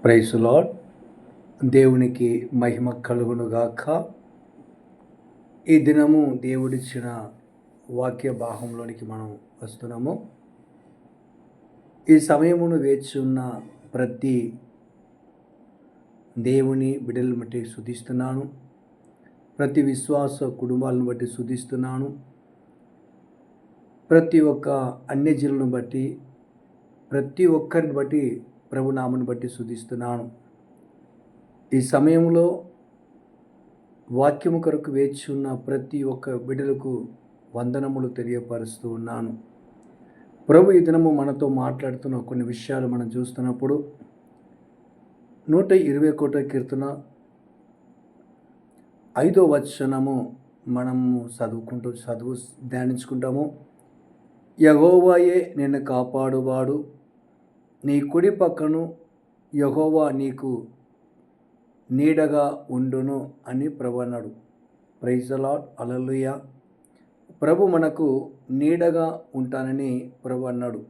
Praise lord. దేవునికి మహిమ కలుగునుగాక. ఈ దినము దేవుడిచ్చిన వాక్య భాగంలోనికి మనం వస్తున్నాము. ఈ సమయమును వేచి ఉన్న ప్రతి దేవుని బిడ్డలను బట్టి స్తుతిస్తున్నాను. ప్రతి విశ్వాస కుటుంబాలను బట్టి స్తుతిస్తున్నాను. ప్రతి ఒక్క అన్యజనులను బట్టి, ప్రతి ఒక్కరిని బట్టి, ప్రభునామను బట్టి స్తుతిస్తున్నాను. ఈ సమయంలో వాక్యము కొరకు వేచి ఉన్న ప్రతి ఒక్క బిడ్డలకు వందనములు తెలియపరుస్తూ ఉన్నాను. ప్రభు ఈ దినము మనతో మాట్లాడుతున్న కొన్ని విషయాలు మనం చూస్తున్నప్పుడు 121 కీర్తన 5వ వచనము మనము ధ్యానించుకుంటాము. యెహోవాయే నిన్ను కాపాడువాడు, నీ కుడి పక్కను యెహోవా నీకు నీడగా ఉండును అని ప్రభు అన్నాడు. Praise the Lord. హల్లెలూయా. ప్రభు మనకు నీడగా ఉంటానని ప్రభు అన్నాడు.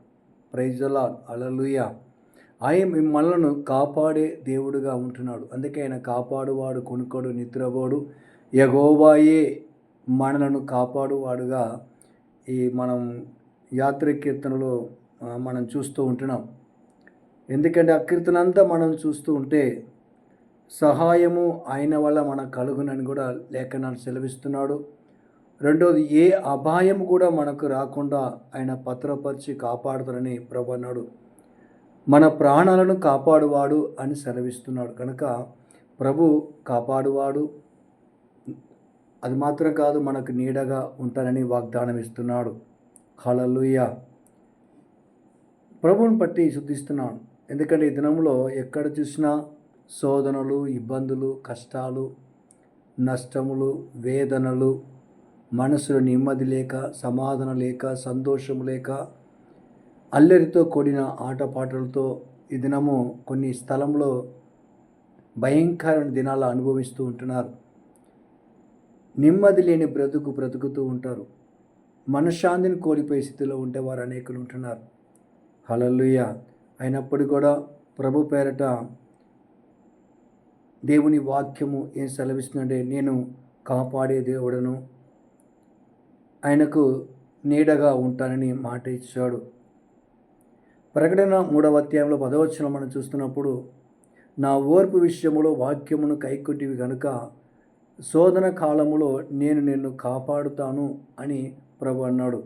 Praise the Lord. హల్లెలూయా. ఆయన మనలను కాపాడే దేవుడుగా ఉంటున్నాడు. అందుకే ఆయన కాపాడువాడు, కొనుకోడు, నిద్రపోడు. యెహోవాయే మనలను కాపాడువాడుగా మనం యాత్ర కీర్తనలో మనం చూస్తూ ఉంటున్నాం. ఎందుకంటే ఆ కీర్తన అంతా మనం చూస్తూ ఉంటే సహాయము ఆయన వల్ల మనకు కలుగునని కూడా లేఖనాలు సెలవిస్తున్నాడు. రెండోది, ఏ అపాయము కూడా మనకు రాకుండా ఆయన భద్రపరిచి కాపాడుతారని ప్రభు అన్నాడు. మన ప్రాణాలను కాపాడువాడు అని సెలవిస్తున్నాడు. కనుక ప్రభు కాపాడువాడు, అది మాత్రం కాదు, మనకు నీడగా ఉంటానని వాగ్దానం ఇస్తున్నాడు. హల్లెలూయా. ప్రభువుని బట్టి స్తుతిస్తున్నాను. ఎందుకంటే ఈ దినంలో ఎక్కడ చూసినా శోధనలు, ఇబ్బందులు, కష్టాలు, నష్టములు, వేదనలు, మనసులో నెమ్మది లేక, సమాధానం లేక, సంతోషం లేక, అల్లరితో కూడిన ఆటపాటలతో ఈ దినము కొన్ని స్థలంలో భయంకరమైన దినాలు అనుభవిస్తూ ఉంటున్నారు. నెమ్మది లేని బ్రతుకుతూ ఉంటారు. మనశ్శాంతిని కోల్పోయే స్థితిలో ఉండేవారు అనేకులు ఉంటున్నారు. హల్లెలూయా. అయినప్పుడు కూడా ప్రభు పేరట దేవుని వాక్యము ఏం సెలవిస్తుందంటే, నేను కాపాడే దేవుడను, ఆయనకు నీడగా ఉంటానని మాట ఇచ్చాడు. ప్రకటన 3వ అధ్యాయంలో 10వ వచనం మనం చూస్తున్నప్పుడు, నా ఓర్పు విషయములో వాక్యమును కైకొట్టివి గనుక శోధన కాలములో నేను నిన్ను కాపాడుతాను అని ప్రభు అన్నాడు.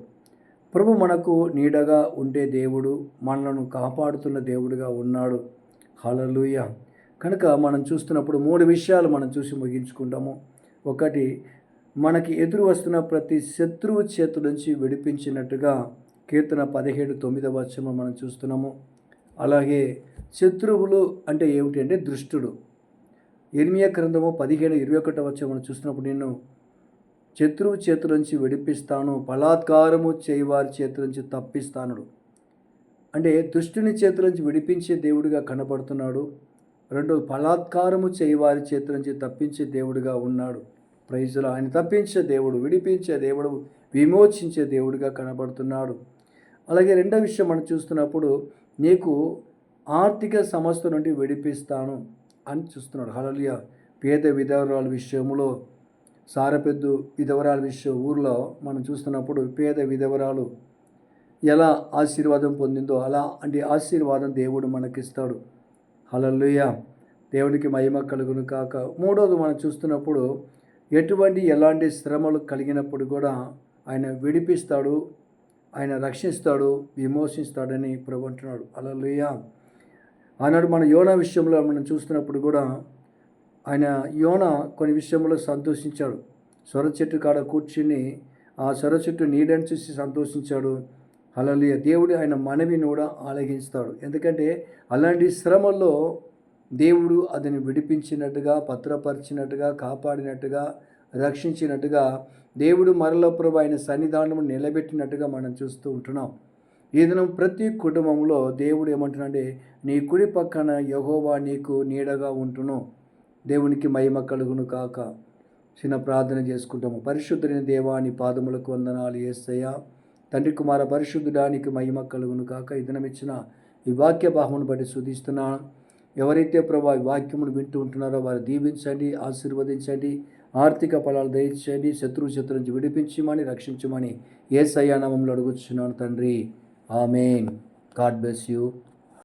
ప్రభు మనకు నీడగా ఉండే దేవుడు, మనలను కాపాడుతున్న దేవుడుగా ఉన్నాడు. హల్లెలూయా. కనుక మనం చూస్తున్నప్పుడు 3 విషయాలు మనం చూసి ముగించుకుంటాము. ఒకటి, మనకి ఎదురు వస్తున్న ప్రతి శత్రువు చేతుల నుంచి విడిపించినట్టుగా కీర్తన 17:9వ వచనం మనం చూస్తున్నాము. అలాగే శత్రువులు అంటే ఏమిటి అంటే దుష్టుడు. ఇర్మియా గ్రంథము 15:21వ వచనం మనం చూస్తున్నప్పుడు, నేను శత్రువు చేతుల నుంచి విడిపిస్తాను, బలాత్కారము చేయవారి చేతుల నుంచి తప్పిస్తాను. అంటే దుష్టుని చేతుల నుంచి విడిపించే దేవుడిగా కనబడుతున్నాడు. రెండోది, బలాత్కారము చేయవారి చేతుల నుంచి తప్పించే దేవుడిగా ఉన్నాడు. ప్రైజ్లో ఆయన తప్పించే దేవుడు, విడిపించే దేవుడు, విమోచించే దేవుడిగా కనబడుతున్నాడు. అలాగే రెండో విషయం మనం చూస్తున్నప్పుడు, నీకు ఆర్థిక సమస్య నుండి విడిపిస్తాను అని చూస్తున్నాడు. హల్లెలూయా. పేద విధవరాల విషయంలో, సారపెద్దు విధవరాల విషయం ఊర్లో మనం చూస్తున్నప్పుడు, పేద విధవరాలు ఎలా ఆశీర్వాదం పొందిందో అలా అంటే ఆశీర్వాదం దేవుడు మనకిస్తాడు. హల్లెలూయా. దేవునికి మహిమ కలుగును కాక. మూడోది మనం చూస్తున్నప్పుడు, ఎలాంటి శ్రమలు కలిగినప్పుడు కూడా ఆయన విడిపిస్తాడు, ఆయన రక్షిస్తాడు, విమోచిస్తాడని ప్రభు అంటున్నాడు. హల్లెలూయా. ఆనాడు మన యోనా విషయంలో మనం చూస్తున్నప్పుడు కూడా ఆయన యోనా కొన్ని విషయంలో సంతోషించాడు. సొర చెట్టు కాడ కూర్చుని ఆ సొర చెట్టు నీడని చూసి సంతోషించాడు. హల్లెలూయా. దేవుడు ఆయన మనవిని కూడా ఆలకిస్తాడు. ఎందుకంటే అలాంటి శ్రమల్లో దేవుడు అతన్ని విడిపించినట్టుగా, భద్రపరిచినట్టుగా, కాపాడినట్టుగా, రక్షించినట్టుగా, దేవుడు మరల ప్రభు ఆయన సన్నిధానము నిలబెట్టినట్టుగా మనం చూస్తూ ఉంటున్నాం. ఈ దినం ప్రతి కుటుంబంలో దేవుడు ఏమంటున్నాడంటే, నీ కుడి పక్కన యెహోవా నీకు నీడగా ఉంటును. దేవునికి మహిమ కలుగును కాక. చిన్న ప్రార్థన చేసుకుంటాము. పరిశుద్ధుడైన దేవా, నీ పాదములకు వందనాలు యేసయ్యా. తండ్రి కుమార పరిశుద్ధుడానికి మహిమ కలుగును కాక. ఈ దినం ఇచ్చిన ఈ వాక్య భాగమును బట్టి స్తుతిస్తున్నాను. ఎవరైతే ప్రభా ఈ వాక్యమును వింటూ ఉంటున్నారో వారు దీవించండి, ఆశీర్వదించండి, ఆర్థిక ఫలాలు దయచేయండి, శత్రు నుంచి విడిపించమని, రక్షించమని యేసయ్య నామములో అడుగుచున్నాను తండ్రి. ఆమేన్. God bless you.